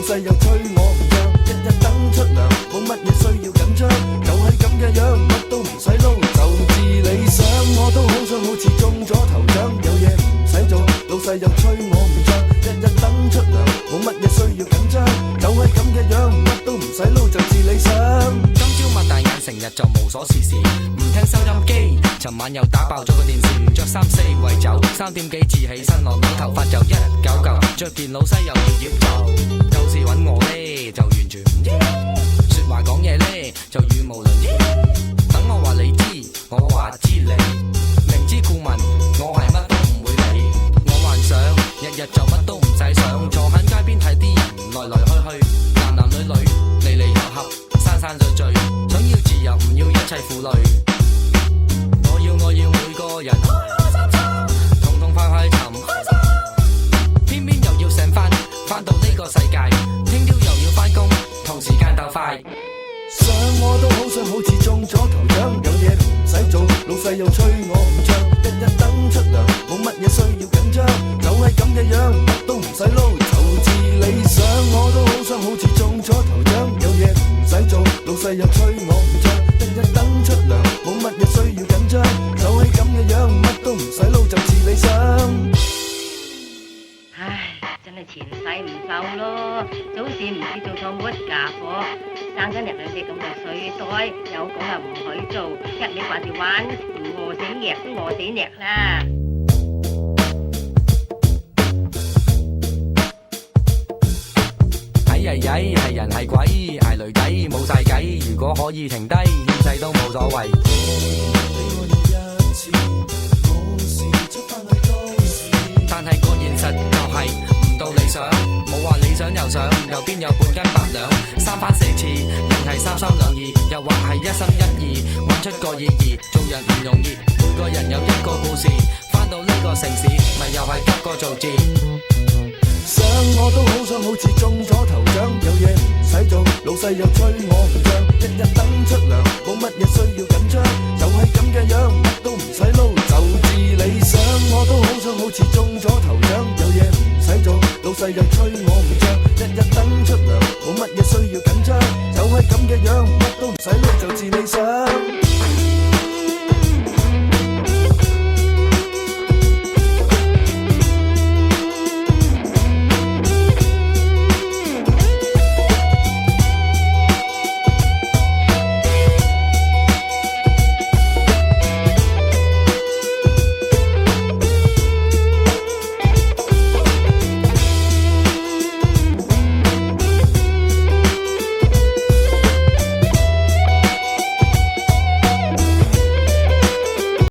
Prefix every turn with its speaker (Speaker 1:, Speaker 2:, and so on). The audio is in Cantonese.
Speaker 1: 細又催我唔漲，日日等出糧，冇乜嘢需要緊張，就係咁嘅樣，乜都唔使撈，就至理想。我都好想好似中咗頭獎，有嘢唔使做，老細又催我唔漲，日日等出糧，冇乜嘢需要緊張，就係咁嘅樣，乜都唔使撈，就至理想。
Speaker 2: 今朝擘大眼，成日就無所事事，唔聽收音機。尋晚又打爆咗個電視，唔着衫四圍走，3點幾至起身落樓，頭髮就199，着件老西又要醃就，有事揾我呢，就完全唔知，說話講嘢呢，就語無倫次。等我話你知，我話知你，明知故問，我係乜都唔會理。我幻想日日就乜都唔使想，坐喺街邊睇啲人來來去去，男男女女離離合合，散散聚聚，想要自由唔要一切負累。我要每個人痛痛快快尋，偏偏又要醒返到呢個世界，聽朝又要返工，同時間鬥快。
Speaker 1: 想我都好想好似中咗頭獎，有嘢唔使做，老細又催我唔漲，日日等出糧，冇乜嘢需要緊張，就係咁嘅樣，乜都唔使撈，就至理想。我都好想好似中咗頭獎，有嘢唔使做，老細又催我唔漲，日日等出糧，冇乜嘢需要緊張，就係咁嘅樣，乜都唔使撈，就至理想。
Speaker 3: 唉，真係前世唔受咯，早市唔知做錯乜家伙，生咗日兩隻咁嘅水袋，有講啊唔許做，一味掛住玩，唔餓死埞都餓死埞啦。
Speaker 2: 係人係鬼，係女仔冇晒計，如果可以停低，現世都冇所謂。但係個現實就係唔到理想，冇話理想又想，又邊有半斤八兩，三番四次，定係三三兩意，又或係一心一意，揾出個意義。做人唔容易，每個人有一個故事，返到呢個城市，咪又係急個做字。
Speaker 1: 想我都好想好似中咗頭獎，有嘢唔使做，老細又催我唔漲，日日等出糧，冇乜嘢需要緊張，就係咁嘅樣，乜都唔使撈，就至理想。我都好想好似中咗頭獎，有嘢唔使做，老細又催我唔漲，日日等出糧，冇乜嘢需要緊張，就係咁嘅樣，乜都唔使撈，就至理想。